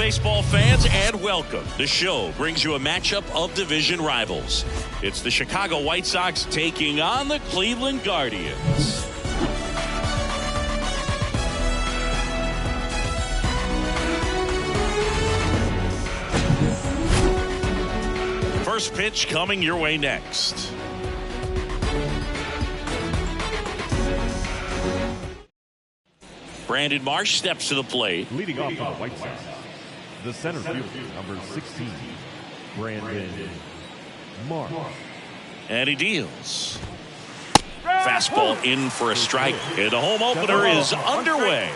baseball fans, and welcome. The show brings you a matchup of division rivals. It's the Chicago White Sox taking on the Cleveland Guardians. First pitch coming your way next. Brandon Marsh steps to the plate. Leading off for the White Sox, the center fielder, number 16, Brandon Marsh. And he deals. Fastball in for a strike. And the home opener is underway.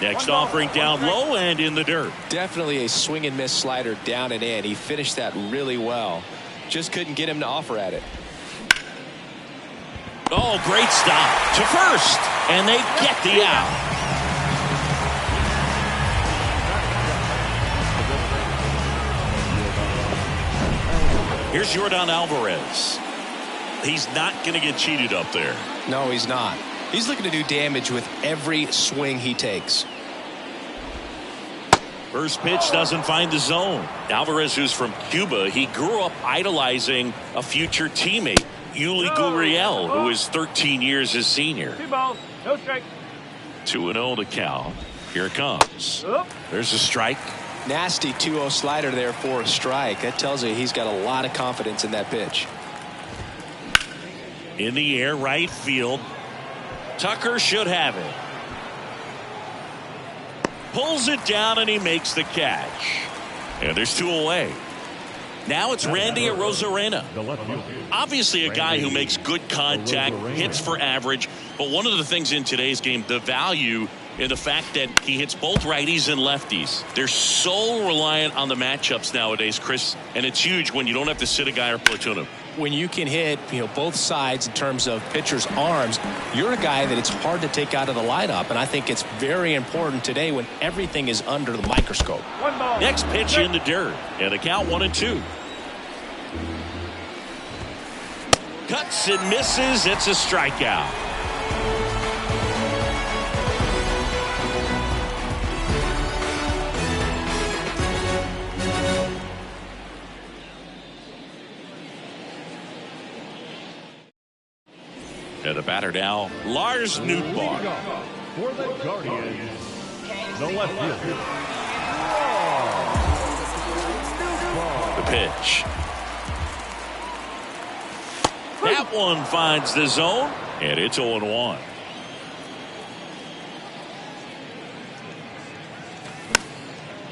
Next offering down low and in the dirt. Definitely a swing and miss slider down and in. He finished that really well. Just couldn't get him to offer at it. Oh, great stop to first, and they get the out. Here's Yordan Alvarez. He's not going to get cheated up there. No, he's not. He's looking to do damage with every swing he takes. First pitch doesn't find the zone. Alvarez, who's from Cuba, he grew up idolizing a future teammate, Yuli Gurriel, who is 13 years his senior. 2 balls, no strike. 2-0 to count. Here it comes. There's a strike. Nasty 2-0 slider there for a strike. That tells you he's got a lot of confidence in that pitch. In the air, right field. Tucker should have it. Pulls it down and he makes the catch. And there's 2 away. Now it's Randy Arozarena. Obviously a guy who makes good contact, hits for average, but one of the things in today's game, the value in the fact that he hits both righties and lefties. They're so reliant on the matchups nowadays, Chris, and it's huge when you don't have to sit a guy or platoon him. When you can hit, both sides in terms of pitchers' arms, you're a guy that it's hard to take out of the lineup, and I think it's very important today when everything is under the microscope. 1 ball. Next pitch in the dirt, and the count 1-2. Cuts and misses. It's a strikeout. And the batter now, Lars Nootbaar. For the Guardians, the left fielder. The pitch. That one finds the zone, and it's 0-1.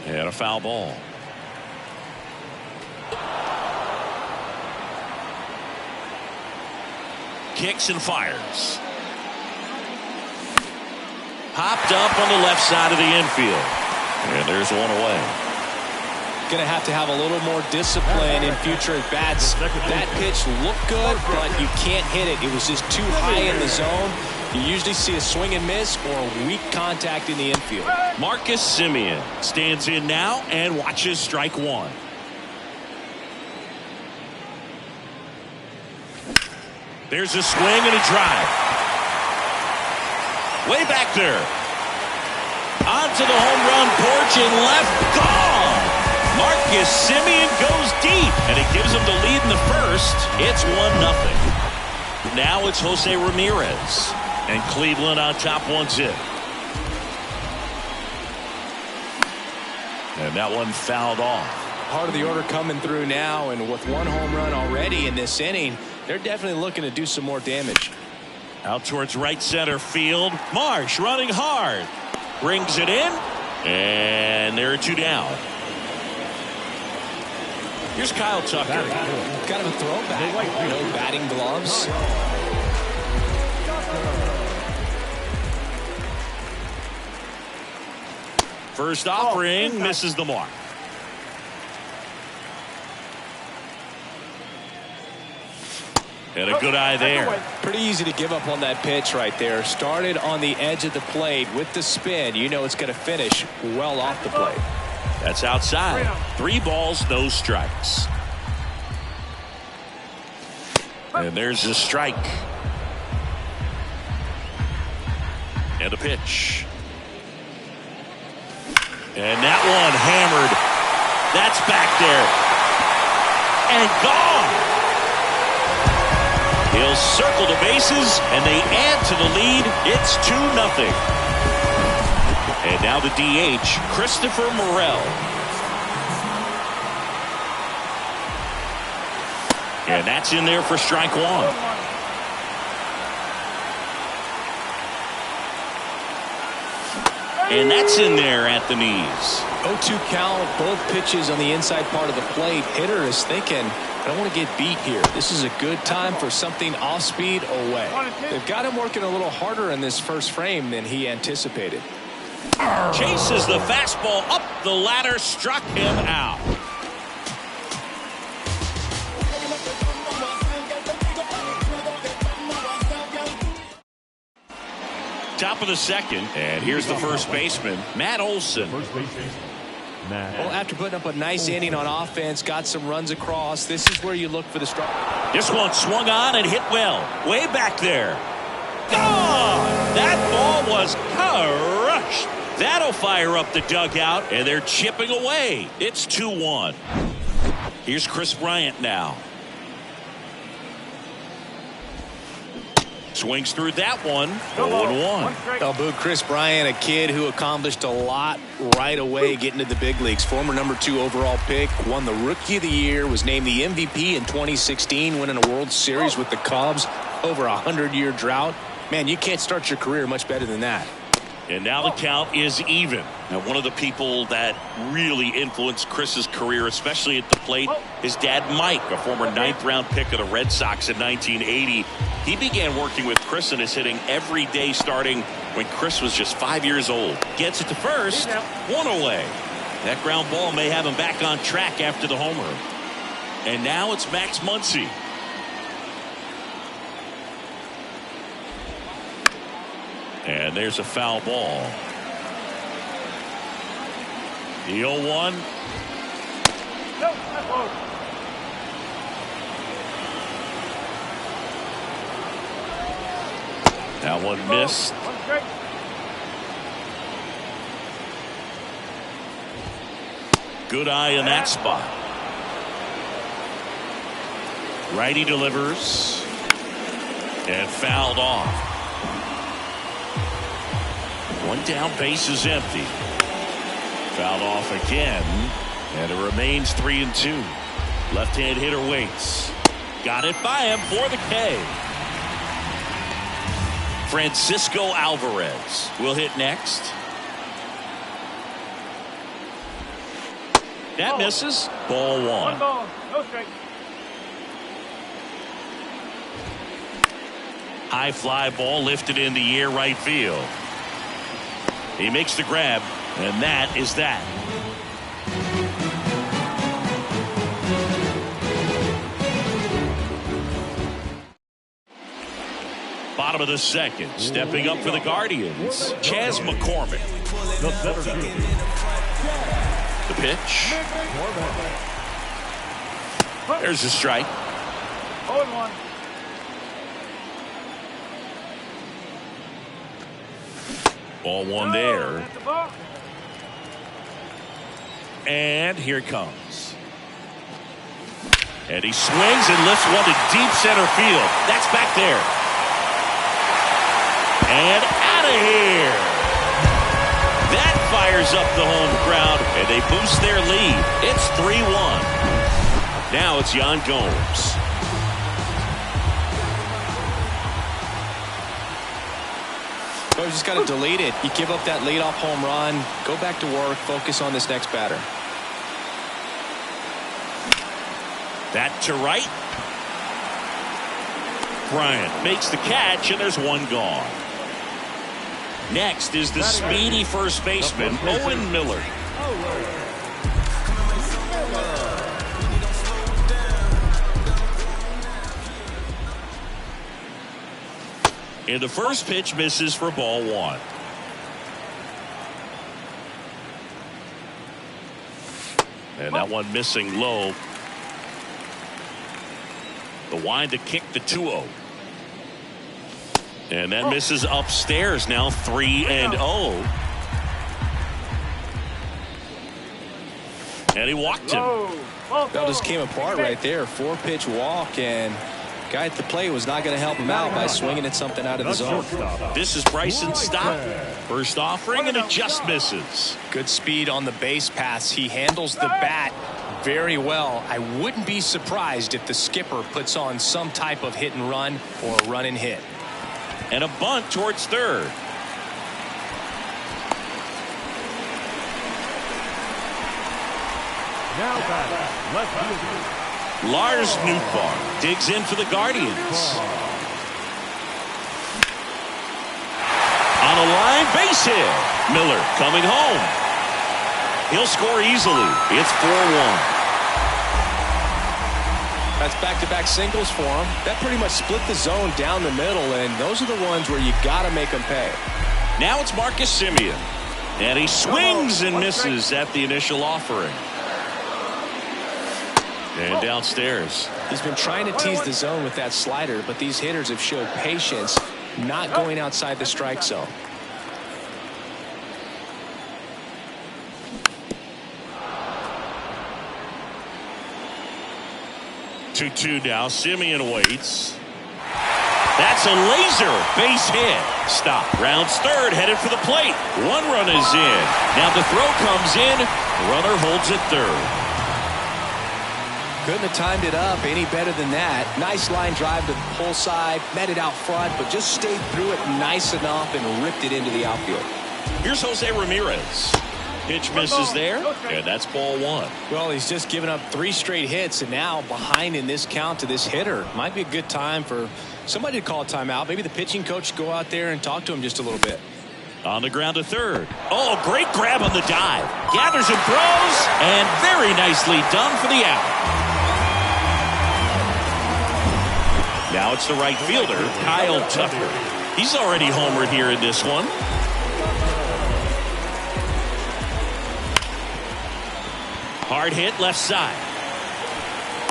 And a foul ball. Kicks and fires. Popped up on the left side of the infield. And there's 1 away. Going to have a little more discipline in future at bats. That pitch looked good, but you can't hit it. It was just too high in the zone. You usually see a swing and miss or weak contact in the infield. Marcus Semien stands in now and watches strike 1. There's a swing and a drive. Way back there. Onto the home run porch and left. Gone. Marcus Semien goes deep, and it gives him the lead in the first. It's 1-0. Now it's Jose Ramirez, and Cleveland on top 1-0. And that one fouled off. Part of the order coming through now, and with 1 home run already in this inning, they're definitely looking to do some more damage. Out towards right center field. Marsh running hard. Brings it in. And there are 2 down. Here's Kyle Tucker. Kind of a throwback. No batting gloves. First offering misses the mark. And a good eye there. Pretty easy to give up on that pitch right there. Started on the edge of the plate with the spin. You know it's going to finish well off the plate. That's outside. 3 balls, no strikes. And there's a strike. And a pitch. And that one hammered. That's back there. And gone. He'll circle the bases, and they add to the lead. It's 2-0. And now the DH, Christopher Morel. And that's in there for strike one. And that's in there at the knees. 0-2 count, both pitches on the inside part of the plate. Hitter is thinking, I don't want to get beat here. This is a good time for something off speed away. They've got him working a little harder in this first frame than he anticipated. Chases the fastball up the ladder, struck him out. Top of the second, and here's the first baseman, Matt Olson. Well, after putting up a nice inning on offense, got some runs across, this is where you look for the strike. This one swung on and hit well, way back there. Gone! That ball was crushed. That'll fire up the dugout, and they're chipping away. It's 2-1. Here's Chris Bryant now. Swings through that one. 0-1. I'll boot Chris Bryant, a kid who accomplished a lot right away getting to the big leagues. Former #2 overall pick, won the Rookie of the Year, was named the MVP in 2016, winning a World Series with the Cubs over a 100-year drought. Man, you can't start your career much better than that. And now the count is even. Now, one of the people that really influenced Chris's career, especially at the plate, his dad Mike, a former 9th-round pick of the Red Sox in 1980. He began working with Chris and his hitting every day starting when Chris was just 5 years old. Gets it to first, one away. That ground ball may have him back on track after the homer. And now it's Max Muncy. And there's a foul ball. The 0-1. That one missed. Good eye in that spot. Righty delivers. And fouled off. One down, base is empty. Fouled off again, and it remains 3-2. Left-hand hitter waits. Got it by him for the K. Francisco Alvarez will hit next. That misses. Ball one. No strike. High fly ball lifted in the air right field. He makes the grab, and that is that. Bottom of the second, stepping up for the Guardians, Chas McCormick. The pitch. There's a strike. 0-1. Ball one there. And here it comes. And he swings and lifts one to deep center field. That's back there. And out of here. That fires up the home crowd, and they boost their lead. It's 3-1. Now it's Yan Gomes. You just got to delete it. You give up that leadoff home run, go back to work, focus on this next batter. That to right. Bryant makes the catch, and there's one gone. Next is the speedy first baseman, Owen Miller. And the first pitch misses for ball one. And that one missing low. The wind to kick the 2-0. And that misses upstairs now 3-0. And he walked him. That just came apart right there. 4-pitch walk, and guy at the plate was not going to help him out by swinging at something out of the zone. This is Bryson's stop. First offering, and it just misses. Good speed on the base paths. He handles the bat very well. I wouldn't be surprised if the skipper puts on some type of hit and run or run and hit. And a bunt towards third. Now back, left fielder. Lars Nootbaar digs in for the Guardians. On a line, base hit. Miller coming home. He'll score easily. It's 4-1. That's back-to-back singles for him. That pretty much split the zone down the middle, and those are the ones where you got to make them pay. Now it's Marcus Semien. And he swings and misses at the initial offering. And downstairs. He's been trying to tease the zone with that slider, but these hitters have showed patience, not going outside the strike zone. 2-2 now. Semien waits. That's a laser base hit. Stop. Rounds third, headed for the plate. One run is in. Now the throw comes in. The runner holds it third. Couldn't have timed it up any better than that. Nice line drive to the pull side, met it out front, but just stayed through it nice enough and ripped it into the outfield. Here's Jose Ramirez. Pitch misses there, and that's ball one. Well, he's just given up 3 straight hits, and now behind in this count to this hitter. Might be a good time for somebody to call a timeout. Maybe the pitching coach go out there and talk to him just a little bit. On the ground to third. Oh, great grab on the dive. Gathers and throws, and very nicely done for the out. Now it's the right fielder, Kyle Tucker. He's already homered here in this one. Hard hit left side.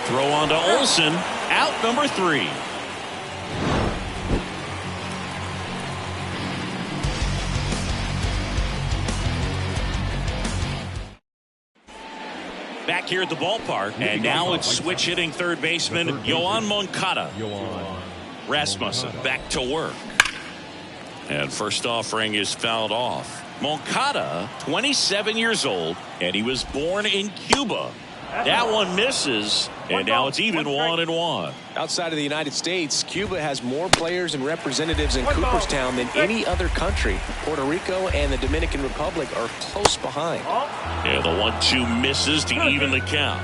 Throw on to Olsen. Out number 3. Back here at the ballpark, and now it's switch hitting third baseman Yoan Moncada. Rasmussen back to work. And first offering is fouled off. Moncada, 27 years old, and he was born in Cuba. That one misses, and now it's even 1-1. Outside of the United States, Cuba has more players and representatives in Cooperstown than any other country. Puerto Rico and the Dominican Republic are close behind. And the 1-2 misses to even the count.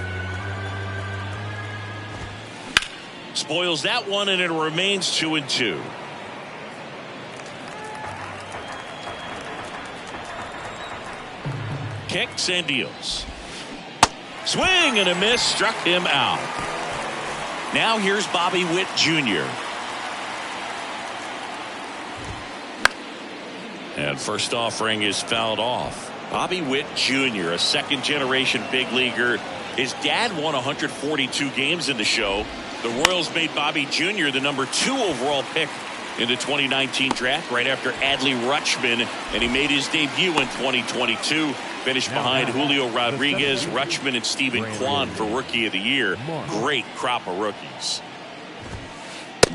Spoils that one, and it remains 2-2. Kicks and deals. Swing and a miss, struck him out. Now here's Bobby Witt Jr. And first offering is fouled off. Bobby Witt Jr., a second-generation big leaguer. His dad won 142 games in the show. The Royals made Bobby Jr. the number 2 overall pick in the 2019 draft right after Adley Rutschman, and he made his debut in 2022. Finished behind Julio Rodriguez, Rutschman, and Stephen Kwan for Rookie of the Year. Great crop of rookies.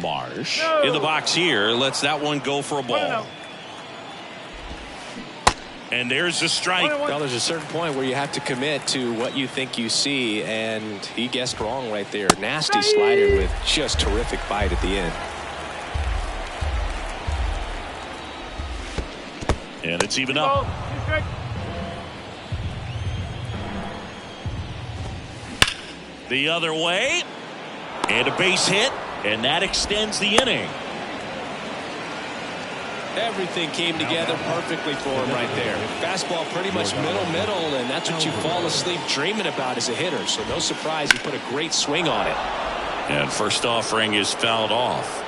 Marsh in the box here, lets that one go for a ball. And there's a strike. Well, there's a certain point where you have to commit to what you think you see, and he guessed wrong right there. Nasty slider with just terrific bite at the end. And it's even up. The other way, and a base hit, and that extends the inning. Everything came together perfectly for him right there. Fastball pretty much middle, and that's what you fall asleep dreaming about as a hitter. So no surprise he put a great swing on it. And first offering is fouled off.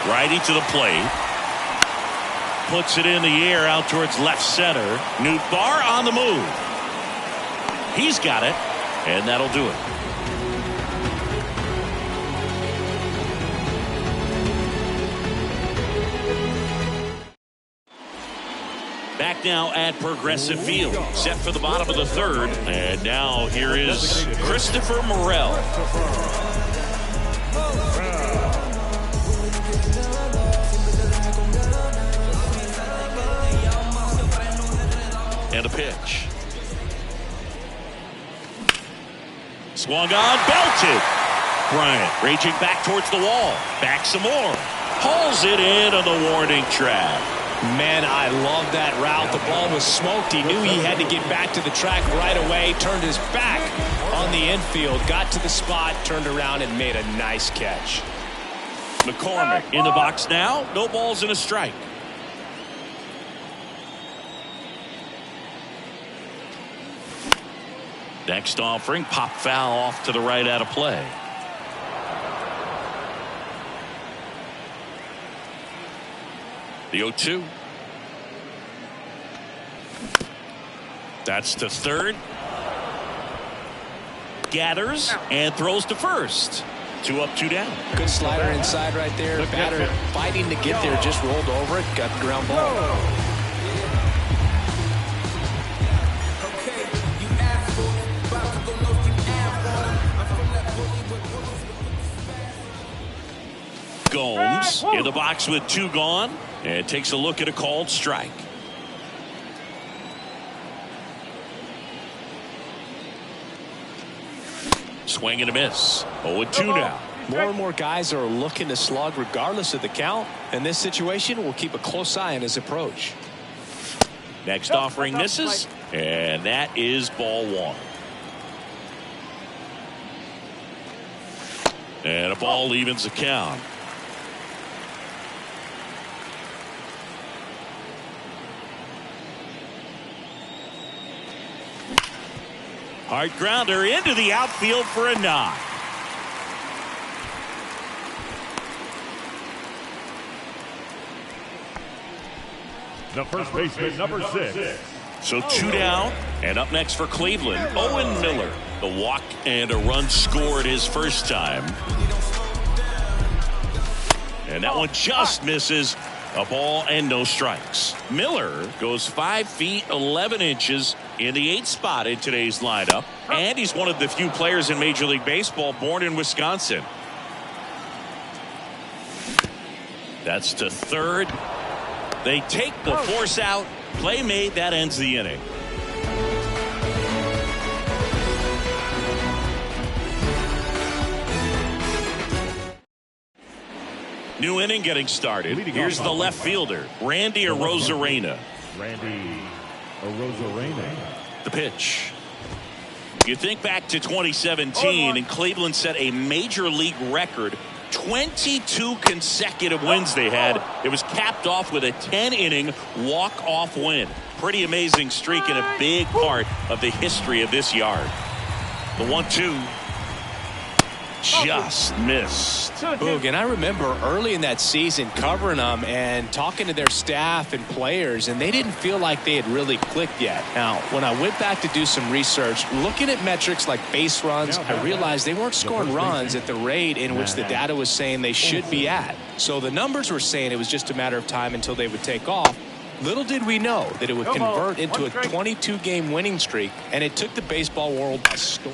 Righty to the plate. Puts it in the air out towards left center. Nootbaar on the move. He's got it, and that'll do it. back now at Progressive Field, set for the bottom of the third. And now here is Christopher Morel. And a pitch. Swung on, belted. Bryant raging back towards the wall. Back some more. Hauls it in on the warning track. Man, I love that route. The ball was smoked. He knew he had to get back to the track right away. Turned his back on the infield. Got to the spot, turned around, and made a nice catch. McCormick in the box now. No balls and a strike. Next offering, pop foul off to the right out of play. The 0-2. That's to third. Gathers and throws to first. 2 up, 2 down. Good slider inside right there. Batter fighting to get there, just rolled over it. Got the ground ball. Gomes in the box with 2 gone and takes a look at a called strike. Swing and a miss. 0-2 now. More and more guys are looking to slug regardless of the count. In this situation, we'll keep a close eye on his approach. Next offering misses, and that is ball 1. And a ball evens the count. Hard grounder into the outfield for a knock. The first baseman, number 6. So 2 down, and up next for Cleveland, Owen Miller. The walk and a run scored his first time. And that one just misses. A ball and no strikes. Miller goes 5 feet 11 inches in the 8th spot in today's lineup. And he's one of the few players in Major League Baseball born in Wisconsin. That's to third. They take the force out. Play made. That ends the inning. New inning getting started. Here's the left fielder, Randy Arozarena. Randy Arozarena. The pitch. You think back to 2017, and Cleveland set a major league record. 22 consecutive wins they had. It was capped off with a 10-inning walk-off win. Pretty amazing streak and a big part of the history of this yard. The 1-2. Just missed. Boog, and I remember early in that season covering them and talking to their staff and players, and they didn't feel like they had really clicked yet. Now, when I went back to do some research, looking at metrics like base runs, I realized they weren't scoring runs at the rate in which the data was saying they should be at. So the numbers were saying it was just a matter of time until they would take off. Little did we know that it would convert into a 22-game winning streak, and it took the baseball world by storm.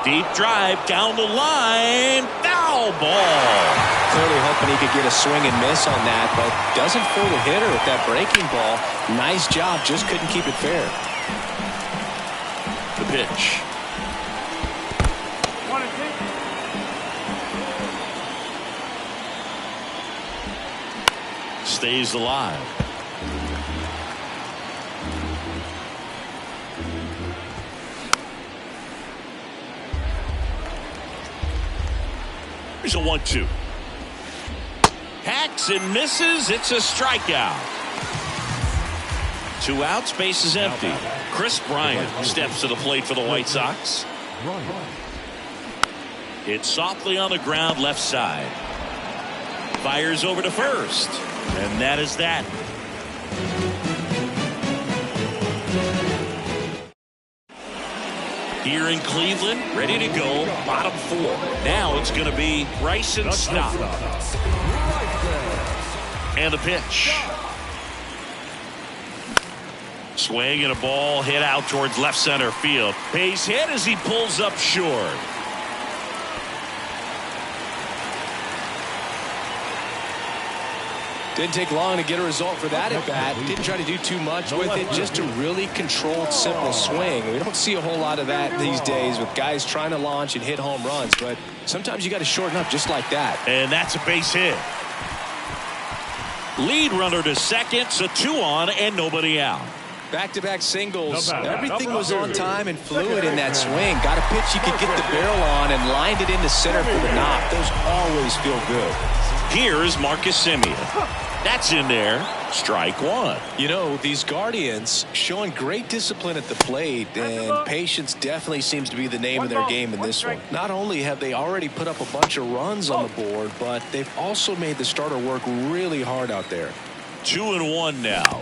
Deep drive down the line. Foul ball. Clearly hoping he could get a swing and miss on that, but doesn't fool the hitter with that breaking ball. Nice job, just couldn't keep it fair. The pitch. 1-2. Stays alive. Here's a 1-2. Hacks and misses. It's a strikeout. 2 outs. Base is empty. Chris Bryant steps to the plate for the White Sox. It's softly on the ground left side. Fires over to first. And that is that. Here in Cleveland, ready to go, bottom 4. Now it's going to be Bryson Stott. And the pitch. Swing and a ball hit out towards left center field. Base hit as he pulls up short. Didn't take long to get a result for that at bat. Didn't try to do too much with it. Just a really controlled, simple swing. We don't see a whole lot of that these days with guys trying to launch and hit home runs. But sometimes you got to shorten up just like that. And that's a base hit. Lead runner to second, so 2 on and nobody out. Back-to-back singles. Everything was on time and fluid in that swing. Got a pitch you could get the barrel on and lined it into center for the knock. Those always feel good. Here's Marcus Semien. That's in there. Strike 1. You know, these Guardians showing great discipline at the plate, and patience definitely seems to be the name of their game in this one. Not only have they already put up a bunch of runs on the board, but they've also made the starter work really hard out there. 2-1 now.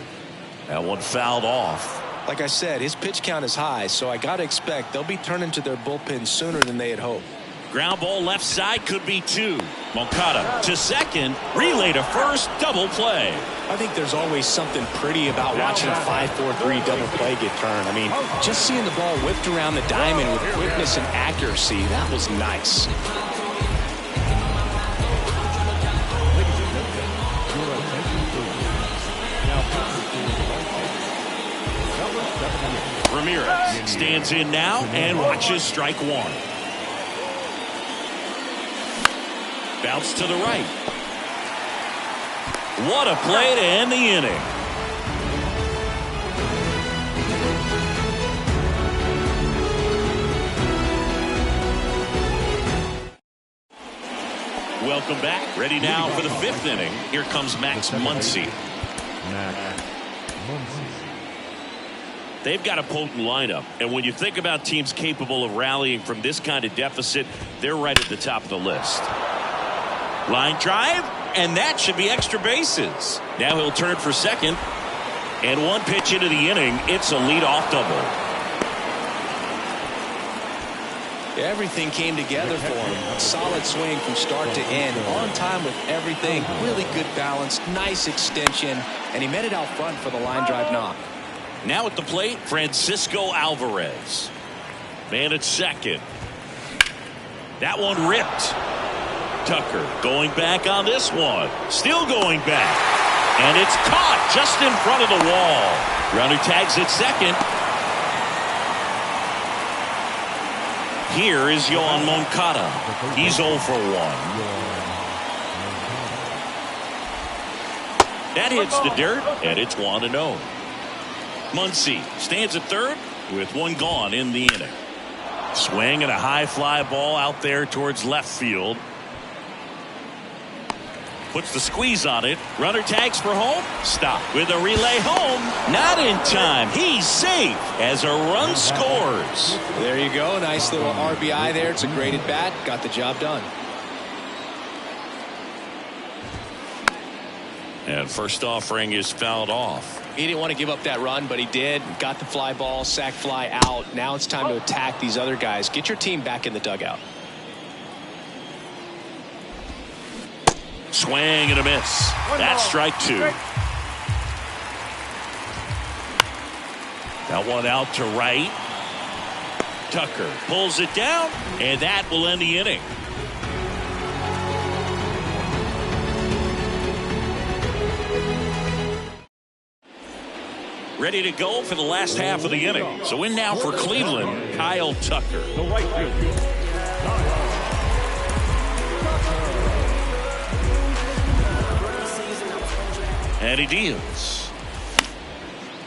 That one fouled off. Like I said, his pitch count is high, so I got to expect they'll be turning to their bullpen sooner than they had hoped. Ground ball left side, could be 2. Moncada to second, relay to first, double play. I think there's always something pretty about watching a 5-4-3 double play get turned. I mean, just seeing the ball whipped around the diamond with quickness and accuracy, that was nice. Ramirez stands in now and watches strike 1. Bounce to the right. What a play to end the inning. Welcome back. Ready now for the 5th inning. Here comes Max Muncy. They've got a potent lineup, and when you think about teams capable of rallying from this kind of deficit, they're right at the top of the list. Line drive, and that should be extra bases. Now he'll turn for second, and 1 pitch into the inning, it's a leadoff double. Everything came together for him. Solid swing from start to end. On time with everything. Really good balance. Nice extension. And he met it out front for the line drive knock. Now at the plate, Francisco Alvarez. Man at second. That one ripped. Tucker going back on this one. Still going back. And it's caught just in front of the wall. Runner tags at second. Here is Yohan Moncada. He's 0 for 1. That hits the dirt, and it's 1-0. Muncy stands at third with 1 gone in the inning. Swing and a high fly ball out there towards left field. Puts the squeeze on it. Runner tags for home. Stop with a relay home. Not in time. He's safe as a run scores. There you go. Nice little RBI there. It's a great at bat. Got the job done. And first offering is fouled off. He didn't want to give up that run, but he did. Got the fly ball, sac fly out. Now it's time to attack these other guys. Get your team back in the dugout. Swing and a miss. That's strike 2. That one out to right. Tucker pulls it down, and that will end the inning. Ready to go for the last half of the inning. So in now for Cleveland, Kyle Tucker. The right field. And he deals.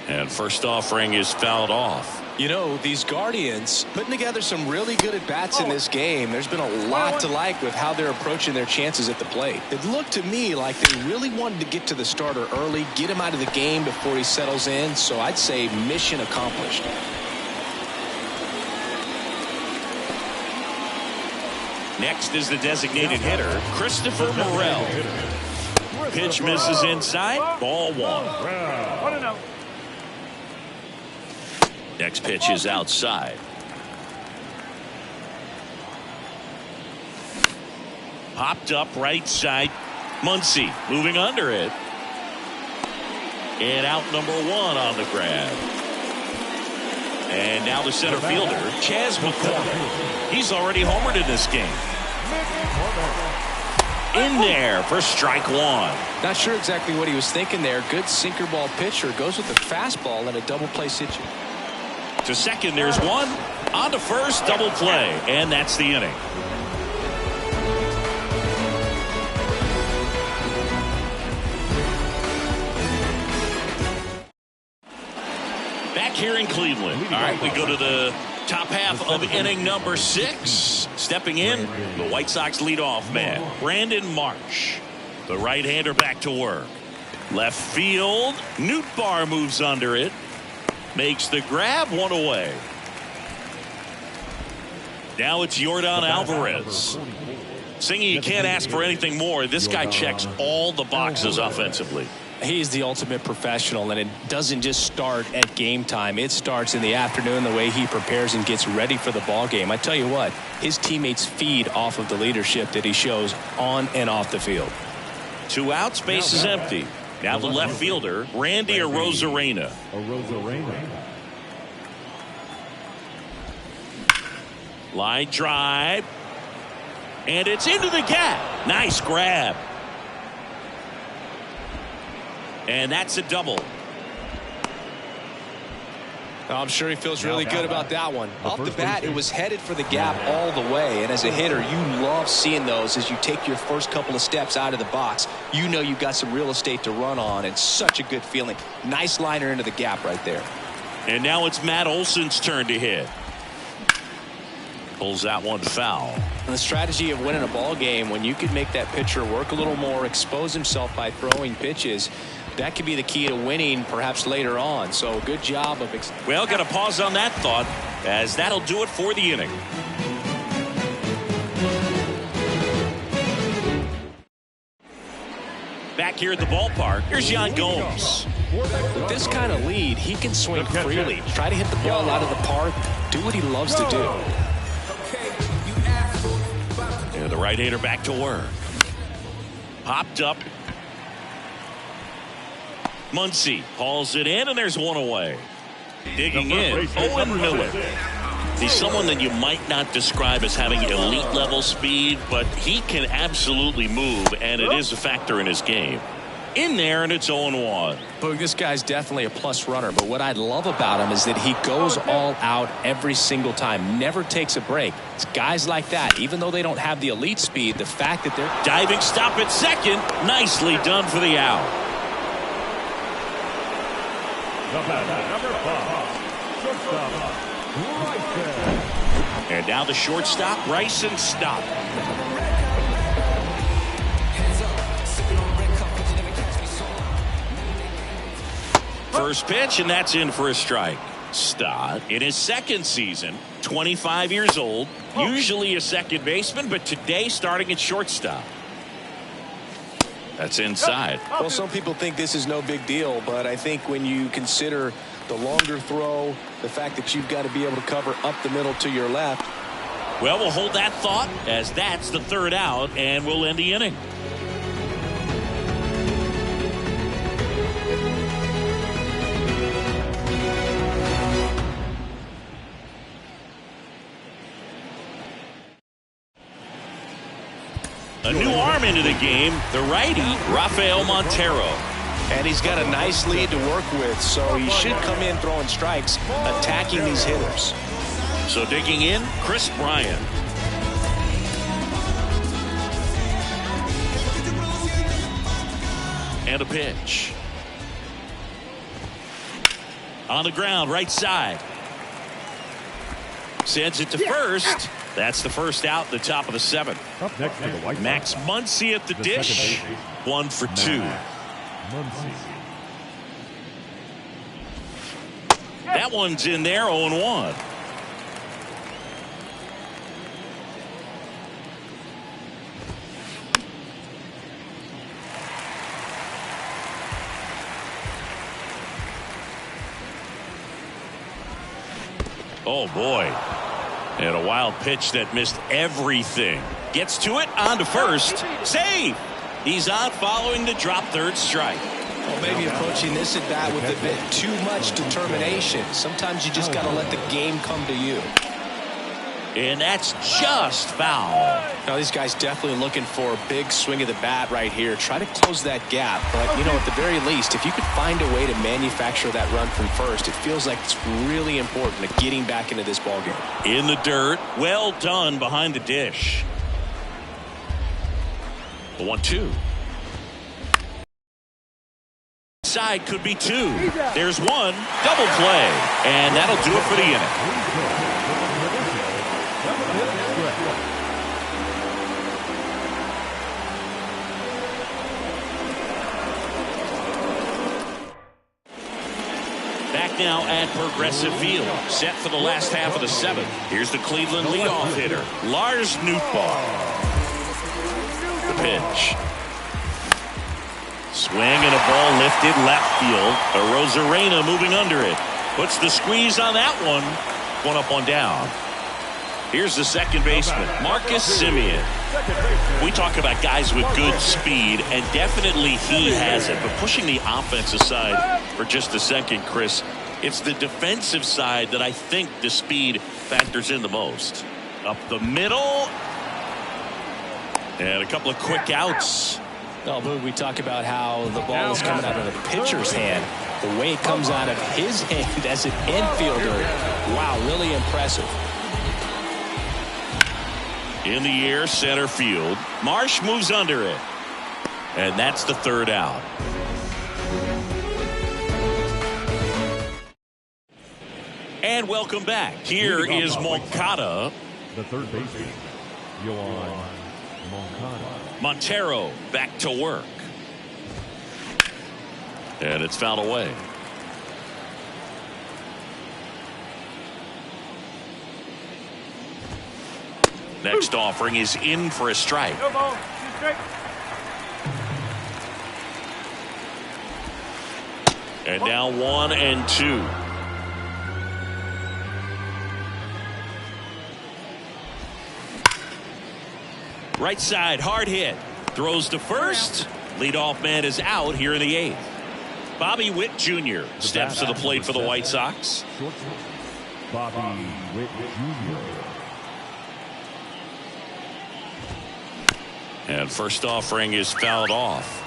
And first offering is fouled off. You know, these Guardians putting together some really good at-bats in this game. There's been a lot to like with how they're approaching their chances at the plate. It looked to me like they really wanted to get to the starter early, get him out of the game before he settles in. So I'd say mission accomplished. Next is the designated hitter, Christopher Morel. Pitch misses inside, ball 1. Next pitch is outside. Popped up right side. Muncy moving under it. And out number 1 on the grab. And now the center fielder, Chas McCormick. He's already homered in this game. In there for strike one. Not sure exactly what he was thinking there. Good sinker ball pitcher. Goes with the fastball in a double play situation. To second, there's one. On to first, double play. And that's the inning. Back here in Cleveland. All right, we go to the top half of inning number 6. Stepping in, the White Sox leadoff man, Brandon Marsh. The right-hander back to work. Left field, Nootbaar moves under it. Makes the grab, one away. Now it's Yordan Alvarez. Singy, you can't ask for anything more. This guy checks all the boxes offensively. He's the ultimate professional, and it doesn't just start at game time. It starts in the afternoon, the way he prepares and gets ready for the ball game. I tell you what, his teammates feed off of the leadership that he shows on and off the field. 2 outs, base is empty. Now the left fielder, Randy Arozarena. Line drive. And it's into the gap. Nice grab. And that's a double. I'm sure he feels really good about that one. Off the bat, it was headed for the gap all the way. And as a hitter, you love seeing those as you take your first couple of steps out of the box. You know you've got some real estate to run on. It's such a good feeling. Nice liner into the gap right there. And now it's Matt Olson's turn to hit. Pulls that one foul. And the strategy of winning a ball game, when you can make that pitcher work a little more, expose himself by throwing pitches, that could be the key to winning perhaps later on. So good job of well, got to pause on that thought, as that'll do it for the inning. Back here at the ballpark, here's Yan Gomes. With this kind of lead, he can swing freely, try to hit the ball out of the park, do what he loves to do. And the right-hander back to work. Popped up. Muncy hauls it in, and there's one away. Digging in, Owen Miller. He's someone that you might not describe as having elite level speed, but he can absolutely move, and it is a factor in his game. In there, and it's 0-1. Boog, this guy's definitely a plus runner, but what I love about him is that he goes all out every single time, never takes a break. It's guys like that, even though they don't have the elite speed, the fact that they're diving stop at second, nicely done for the out. And now the shortstop, Bryson Stott. First pitch, and that's in for a strike. Stott, in his second season, 25 years old, usually a second baseman, but today starting at shortstop. That's inside. Well, some people think this is no big deal, but I think when you consider the longer throw, the fact that you've got to be able to cover up the middle to your left. Well, we'll hold that thought, as that's the third out, and we'll end the inning. A new arm into the game, the righty, Rafael Montero. And he's got a nice lead to work with, so he should come in throwing strikes, attacking these hitters. So digging in, Chris Bryant. And a pitch. On the ground, right side. Sends it to first. That's the first out, the top of the 7th. Up next to the White Sox, Max Muncy at the dish. 1 for 2. That one's in there, 0-1. Oh, boy. And a wild pitch that missed everything. Gets to it, on to first. Save! He's on following the drop, third strike. Well, Maybe approaching this at bat with a bit too much determination. Sometimes you just got to let the game come to you. And that's just foul. Now these guys definitely looking for a big swing of the bat right here. Try to close that gap. But, you know, at the very least, if you could find a way to manufacture that run from first, it feels like it's really important to getting back into this ballgame. In the dirt. Well done behind the dish. The 1-2. Side could be two. There's one. Double play. And that'll do it for the inning. Back now at Progressive Field, set for the last half of the seventh. Here's the Cleveland leadoff hitter, Lars Nootbaar. The pitch. Swing and a ball lifted left field. Arozarena moving under it. Puts the squeeze on that one. One up, one down. Here's the second baseman, Marcus Semien. We talk about guys with good speed, and definitely he has it. But pushing the offense aside for just a second, Chris, it's the defensive side that I think the speed factors in the most. Up the middle. And a couple of quick outs. Oh, Boog, we talk about how the ball is coming out of the pitcher's hand. The way it comes out of his hand as an infielder. Wow, really impressive. In the air, center field. Marsh moves under it. And that's the third out. And welcome back. Here is Moncada. The third baseman, Yohan Moncada. Montero back to work. And it's fouled away. Next offering is in for a strike. And now 1-2. Right side, hard hit. Throws to first. Leadoff man is out here in the eighth. Bobby Witt Jr. steps to the plate for the White Sox. Bobby Witt Jr. And first offering is fouled off.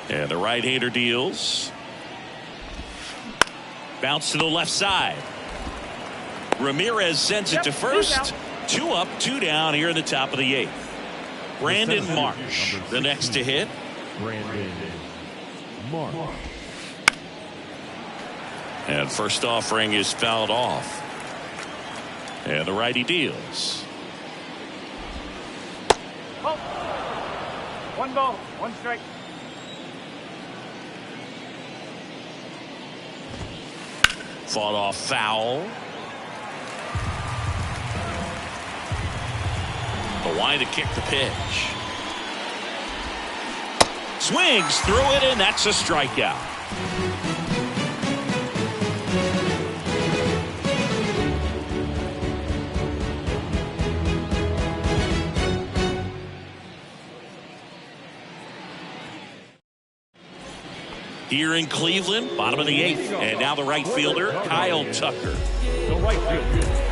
And the right-hander deals. Bounce to the left side. Ramirez sends it to first. 2 up, 2 down here in the top of the eighth. Brandon Marsh, the next to hit. Brandon Marsh. And first offering is fouled off. And the righty deals. 1 ball, 1 strike. Fought off foul. The wind to kick the pitch. Swings through it, and that's a strikeout. Here in Cleveland, bottom of the eighth. And now the right fielder, Kyle Tucker. The right fielder,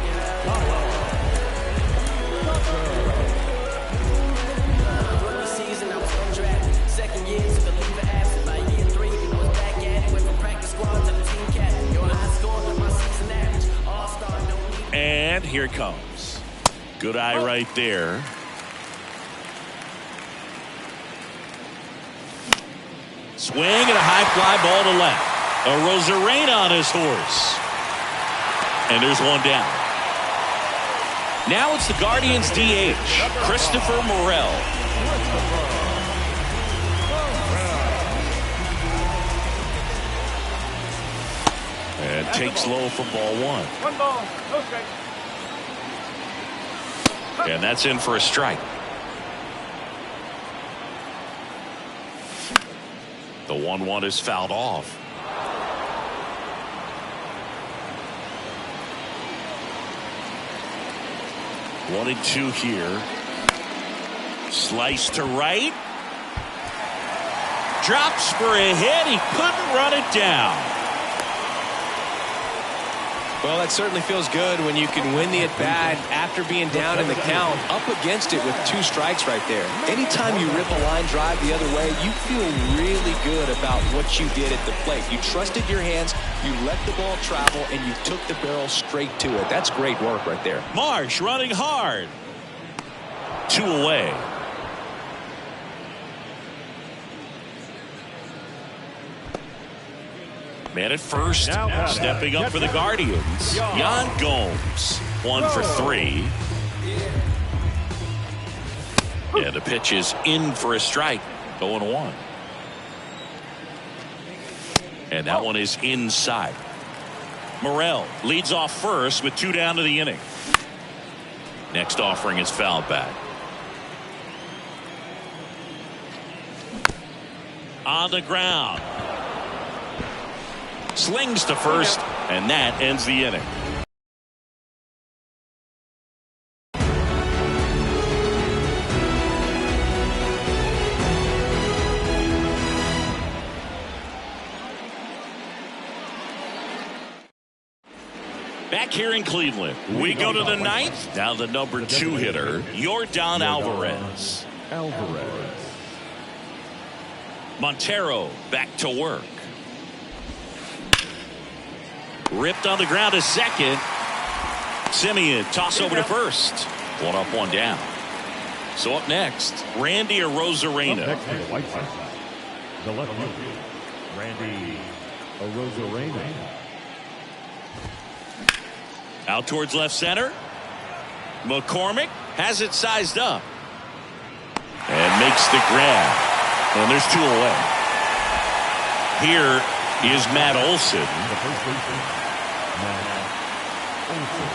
And here it comes. Good eye right there. Swing and a high fly ball to left. Arozarena on his horse. And there's one down. Now it's the Guardians DH, Christopher Morel. And takes low for ball 1. 1 ball, no strike. And that's in for a strike. The 1-1 is fouled off. One and 2 here. Slice to right. Drops for a hit. He couldn't run it down. Well, that certainly feels good when you can win the at-bat after being down in the count, up against it with 2 strikes right there. Anytime you rip a line drive the other way, you feel really good about what you did at the plate. You trusted your hands, you let the ball travel, and you took the barrel straight to it. That's great work right there. Marsh running hard. 2 away. Man at first, stepping up for the Guardians. Yan Gomes, 1 for 3. Yeah, the pitch is in for a strike. 0-1. And that one is inside. Morel leads off first with 2 down to the inning. Next offering is fouled back. On the ground. Slings to first, and that ends the inning. Back here in Cleveland, we go to the 9th. Now the number 2 hitter, Yordan Alvarez. Montero back to work. Ripped on the ground to second. Simeon toss over to first. 1 up, 1 down. So up next, Randy Arozarena. Next for the White Sox, the left fielder, Randy Arozarena. Out towards left center. McCormick has it sized up. And makes the grab. And there's 2 away. Here is Matt Olson. The first baseman, Matt Olson.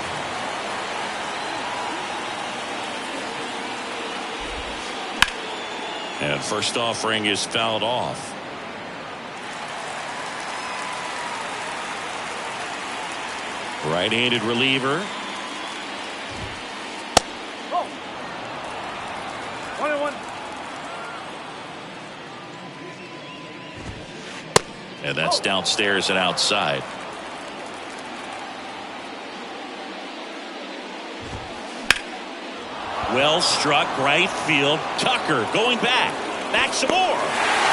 And first offering is fouled off. Right-handed reliever. Oh. 1-1. And that's downstairs and outside. Well struck right field. Tucker going back. Back some more.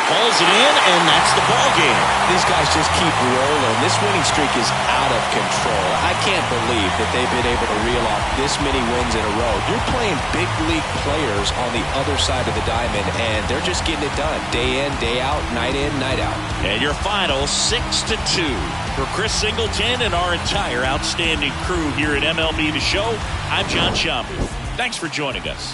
Pulls it in, and that's the ball game. These guys just keep rolling. This winning streak is out of control. I can't believe that they've been able to reel off this many wins in a row. You're playing big league players on the other side of the diamond, and they're just getting it done. Day in, day out, night in, night out. And your final 6-2. For Chris Singleton and our entire outstanding crew here at MLB The Show, I'm John Shambu. Thanks for joining us.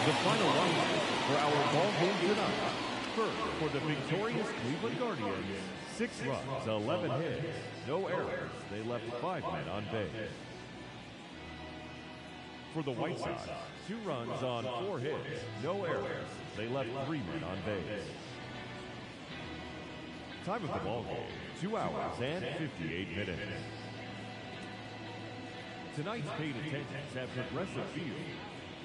The final run for our ball game tonight. First, for the victorious Cleveland Guardians, 6 runs, 11 hits, no errors. They left 5 men on base. For the White Sox, 2 runs on 4 hits, no errors. They left 3 men on base. Time of the ball game, 2 hours and 58 minutes. Tonight's paid attendance at Progressive Field,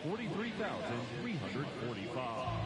43,345.